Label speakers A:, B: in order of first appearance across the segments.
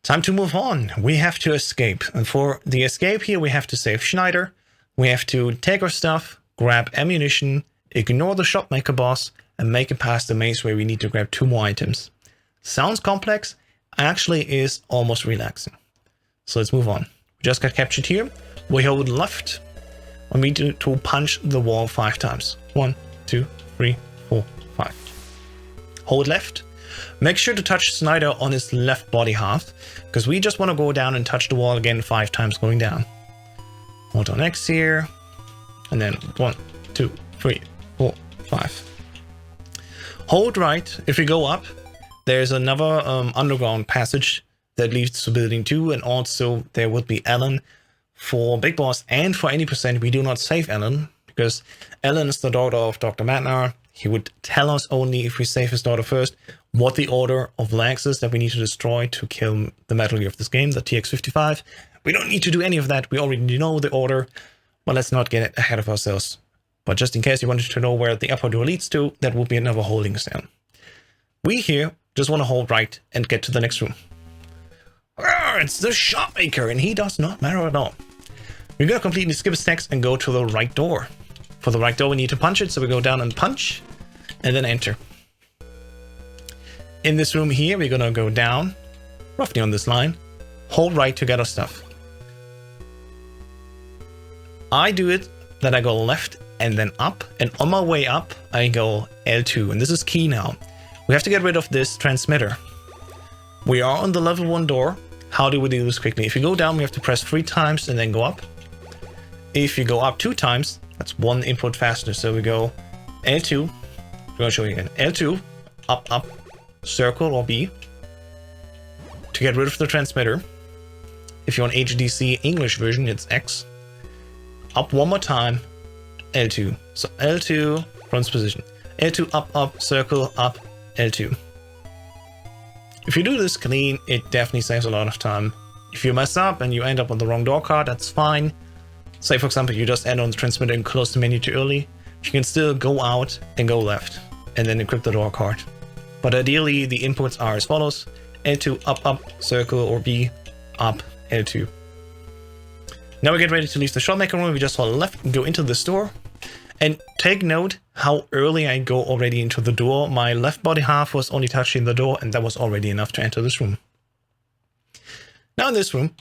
A: Time to move on. We have to escape. And for the escape here, we have to save Schneider. We have to take our stuff, grab ammunition, ignore the shopmaker boss, and make it past the maze where we need to grab 2 more items. Sounds complex, actually is almost relaxing. So let's move on. We just got captured here. We hold left. And we need to punch the wall 5 times. 1, 2, 3, 4, 5. Hold left. Make sure to touch Snyder on his left body half, because we just want to go down and touch the wall again 5 times going down. Hold on X here. And then 1, 2, 3, 4, 5. Hold right. If we go up, there's another underground passage that leads to building 2, and also there would be Ellen. For Big Boss and for any percent, we do not save Ellen, because Ellen is the daughter of Dr. Matnar. He would tell us only if we save his daughter first what the order of legs is that we need to destroy to kill the Metal Gear of this game, the TX55. We don't need to do any of that. We already know the order, but let's not get ahead of ourselves. But just in case you wanted to know where the upper door leads to, that would be another holding stand. We here just want to hold right and get to the next room. It's the shopmaker, and he does not matter at all. We're going to completely skip his text and go to the right door. For the right door, we need to punch it, so we go down and punch, and then enter. In this room here, we're going to go down, roughly on this line, hold right to get our stuff. I do it that I go left and then up, and on my way up, I go L2, and this is key now. We have to get rid of this transmitter. We are on the level 1 door. How do we do this quickly? If you go down, we have to press 3 times and then go up. If you go up 2 times, that's 1 input faster. So we go L2. I'm going to show you again. L2, up, up, circle or B to get rid of the transmitter. If you're on HDC English version, it's X. Up 1 more time, L2. So L2, front position. L2, up, up, circle, up, L2. If you do this clean, it definitely saves a lot of time. If you mess up and you end up on the wrong door card, that's fine. Say, for example, you just end on the transmitter and close the menu too early. You can still go out and go left and then equip the door card. But ideally, the inputs are as follows. L2, up, up, circle, or B, up, L2. Now we get ready to leave the shopmaker room. We just hold left and go into this door. And take note how early I go already into the door. My left body half was only touching the door, and that was already enough to enter this room. Now in this room,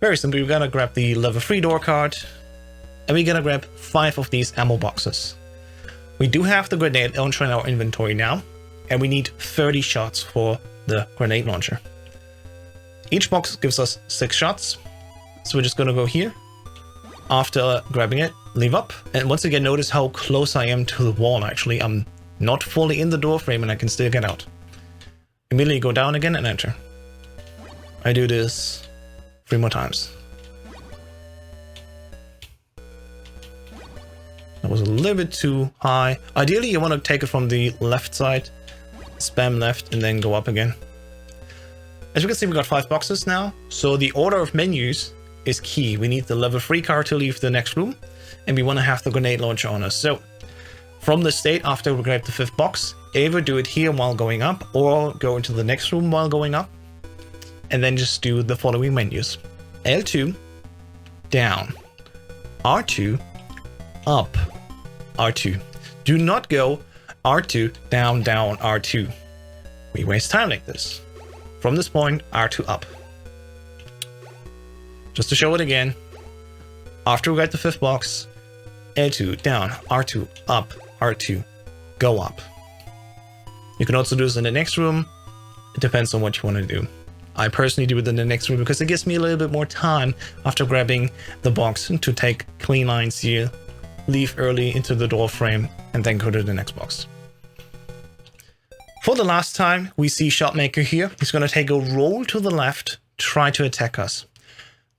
A: very simply, we're gonna grab the level 3 door card, and we're gonna grab 5 of these ammo boxes. We do have the grenade launcher in our inventory now, and we need 30 shots for the grenade launcher. Each box gives us 6 shots, so we're just gonna go here. After grabbing it, leave up, and once again notice how close I am to the wall. Actually, I'm not fully in the door frame and I can still get out. Immediately go down again and enter. I do this 3 more times. That was a little bit too high. Ideally, you want to take it from the left side, spam left, and then go up again. As you can see, we got 5 boxes now, so the order of menus is key. We need the level 3 card to leave the next room, and we want to have the grenade launcher on us. So from the state, after we grab the 5th box, either do it here while going up or go into the next room while going up, and then just do the following menus. L2, down, R2, up, R2. Do not go R2, down, down, R2. We waste time like this. From this point, R2 up. Just to show it again, after we got the 5th box, L2 down, R2 up, R2 go up. You can also do this in the next room. It depends on what you want to do. I personally do it in the next room because it gives me a little bit more time after grabbing the box to take clean lines here, leave early into the door frame, and then go to the next box. For the last time, we see Shotmaker here. He's going to take a roll to the left, try to attack us.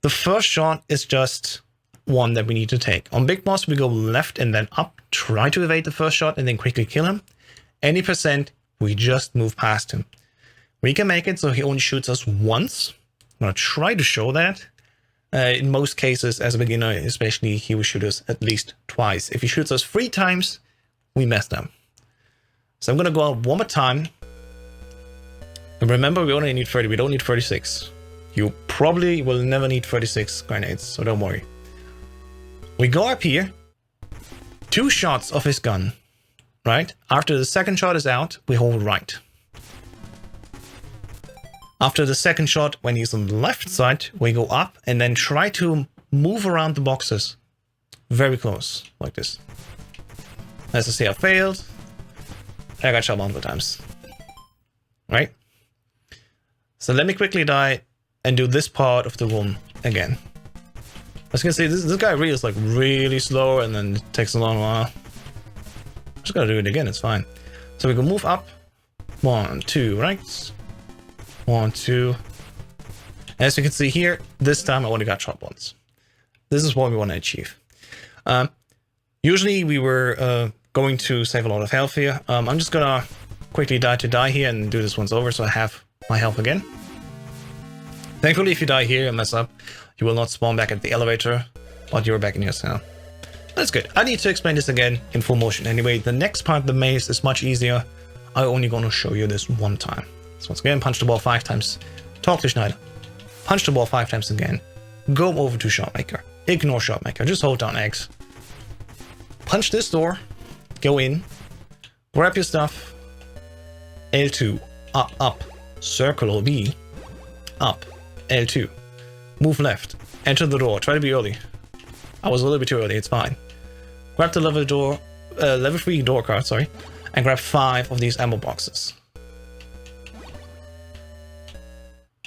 A: The first shot is just one that we need to take. On Big Boss, we go left and then up, try to evade the first shot and then quickly kill him. Any percent, we just move past him. We can make it so he only shoots us once. I'm going to try to show that. In most cases, as a beginner especially, he will shoot us at least twice. If he shoots us 3 times, we messed up. So I'm going to go out 1 more time. And remember, we only need 30, we don't need 36. You probably will never need 36 grenades, so don't worry. We go up here, 2 shots of his gun, right? After the second shot is out, we hold right. After the second shot, when he's on the left side, we go up and then try to move around the boxes. Very close, like this. As you see, I failed. I got shot multiple times. Right? So let me quickly die and do this part of the room again. As you can see, this guy really is like really slow and then it takes a long while. I'm just gonna do it again, it's fine. So we can move up. 1, 2, right? 1, 2. As you can see here, this time I only got shot once. This is what we want to achieve. Usually we were going to save a lot of health here. I'm just gonna quickly die here and do this once over so I have my health again. Thankfully, if you die here and mess up, you will not spawn back at the elevator, but you're back in your cell. That's good. I need to explain this again in full motion anyway. The next part of the maze is much easier. I'm only gonna show you this one time. So once again, punch the ball 5 times. Talk to Schneider. Punch the ball 5 times again. Go over to Shotmaker. Ignore Shotmaker. Just hold down X. Punch this door. Go in. Grab your stuff. L2. Up. Circle B. Up. L2. Move left. Enter the door. Try to be early. I was a little bit too early. It's fine. Grab the level 3 door card, sorry. And grab 5 of these ammo boxes.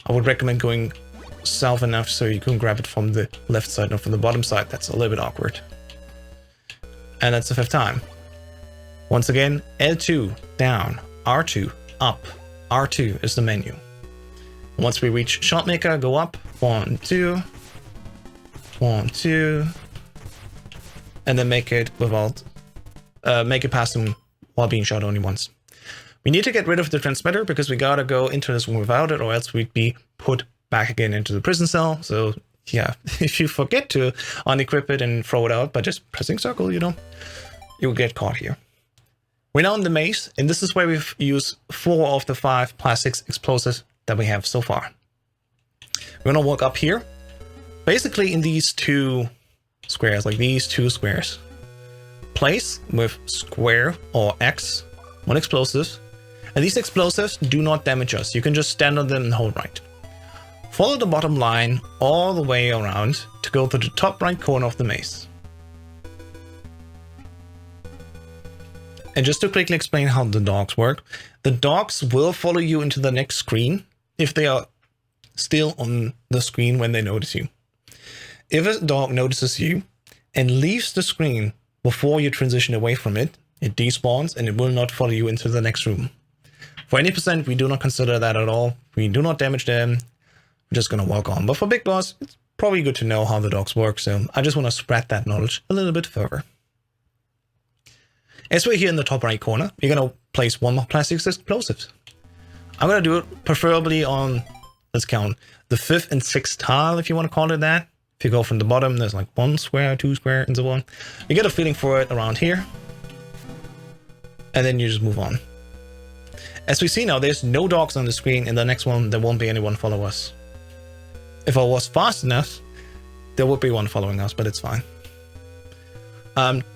A: I would recommend going south enough so you can grab it from the left side, not from the bottom side. That's a little bit awkward. And that's the 5th time. Once again, L2, down, R2, up. R2 is the menu. Once we reach Shotmaker, go up. 1, 2. 1, 2. And then make it without... make it past him while being shot only once. We need to get rid of the transmitter because we gotta go into this room without it or else we'd be put back again into the prison cell. So yeah, if you forget to unequip it and throw it out by just pressing circle, you know, you'll get caught here. We're now in the maze and this is where we've used 4 of the 5 plastics explosives that we have so far. We're gonna walk up here, basically in these 2 squares, like these 2 squares. Place with square or X, 1 explosive. And these explosives do not damage us. You can just stand on them and hold right. Follow the bottom line all the way around to go to the top right corner of the maze. And just to quickly explain how the dogs work, the dogs will follow you into the next screen if they are still on the screen when they notice you. If a dog notices you and leaves the screen before you transition away from it, it despawns and it will not follow you into the next room. For any percent, we do not consider that at all. We do not damage them. We're just going to walk on. But for Big Boss, it's probably good to know how the dogs work. So I just want to spread that knowledge a little bit further. As we're here in the top right corner, you're going to place 1 more plastic explosive. I'm going to do it preferably on, let's count, the 5th and 6th tile, if you want to call it that. If you go from the bottom, there's like 1 square, 2 square, and so on. You get a feeling for it around here. And then you just move on. As we see now, there's no dogs on the screen. In the next one, there won't be anyone follow us. If I was fast enough, there would be one following us, but it's fine.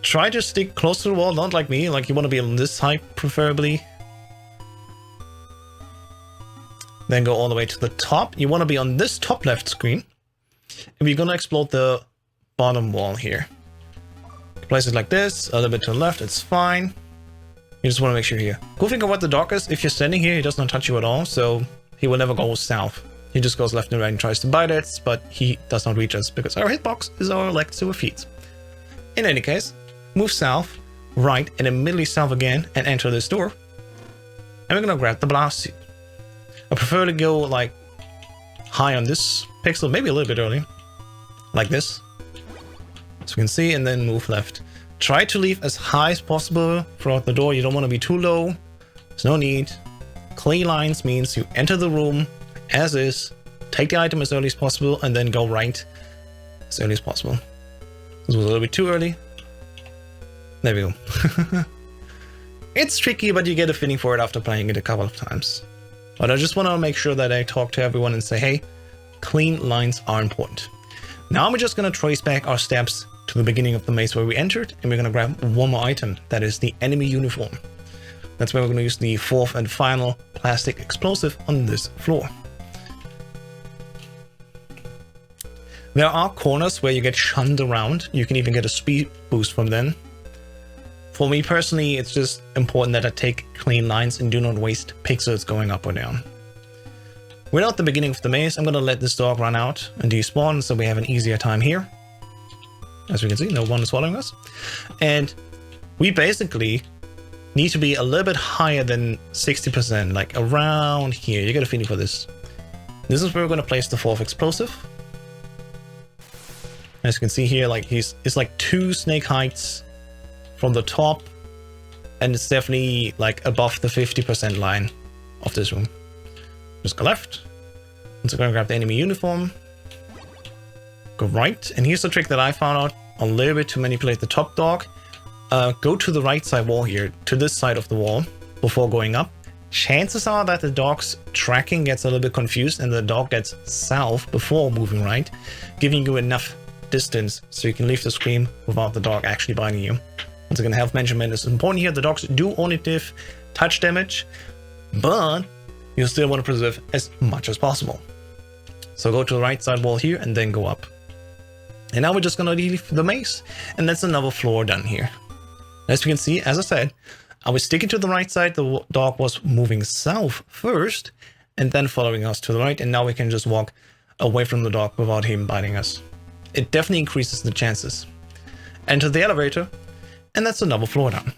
A: Try to stick close to the wall, not like me. Like you want to be on this height, preferably. Then go all the way to the top. You want to be on this top left screen. And we're going to explode the bottom wall here. Place it like this, a little bit to the left, it's fine. You just want to make sure here. Cool thing about the dog is if you're standing here, he does not touch you at all, so he will never go south. He just goes left and right and tries to bite it, but he does not reach us because our hitbox is our legs to our feet. In any case, move south, right, and immediately south again and enter this door. And we're gonna grab the blast suit. I prefer to go like high on this pixel, maybe a little bit early, like this. So you can see, and then move left. Try to leave as high as possible throughout the door. You don't want to be too low. There's no need. Clean lines means you enter the room as is, take the item as early as possible, and then go right as early as possible. This was a little bit too early. There we go. It's tricky, but you get a feeling for it after playing it a couple of times. But I just want to make sure that I talk to everyone and say, hey, clean lines are important. Now we're just going to trace back our steps to the beginning of the maze where we entered, and we're going to grab one more item, that is the enemy uniform. That's where we're going to use the fourth and final plastic explosive on this floor. There are corners where you get shunned around. You can even get a speed boost from them. For me personally, it's just important that I take clean lines and do not waste pixels going up or down. We're not at the beginning of the maze. I'm going to let this dog run out and despawn so we have an easier time here. As we can see, no one is following us. And we basically need to be a little bit higher than 60%, like around here. You get a feeling for this. This is where we're going to place the fourth explosive. As you can see here, like it's like 2 snake heights from the top, and it's definitely like above the 50% line of this room. Just go left. And so we're going to grab the enemy uniform. Go right. And here's the trick that I found out a little bit to manipulate the top dog. Go to the right side wall here, to this side of the wall, before going up. Chances are that the dog's tracking gets a little bit confused and the dog gets south before moving right, giving you enough distance so you can leave the screen without the dog actually biting you. Once again, health management is important here. The dogs do only give touch damage, but you still want to preserve as much as possible. So go to the right side wall here and then go up. And now we're just going to leave the maze, and that's another floor done here. As you can see, as I said, I was sticking to the right side. The dog was moving south first and then following us to the right. And now we can just walk away from the dog without him biting us. It definitely increases the chances. Enter the elevator, and that's another floor down.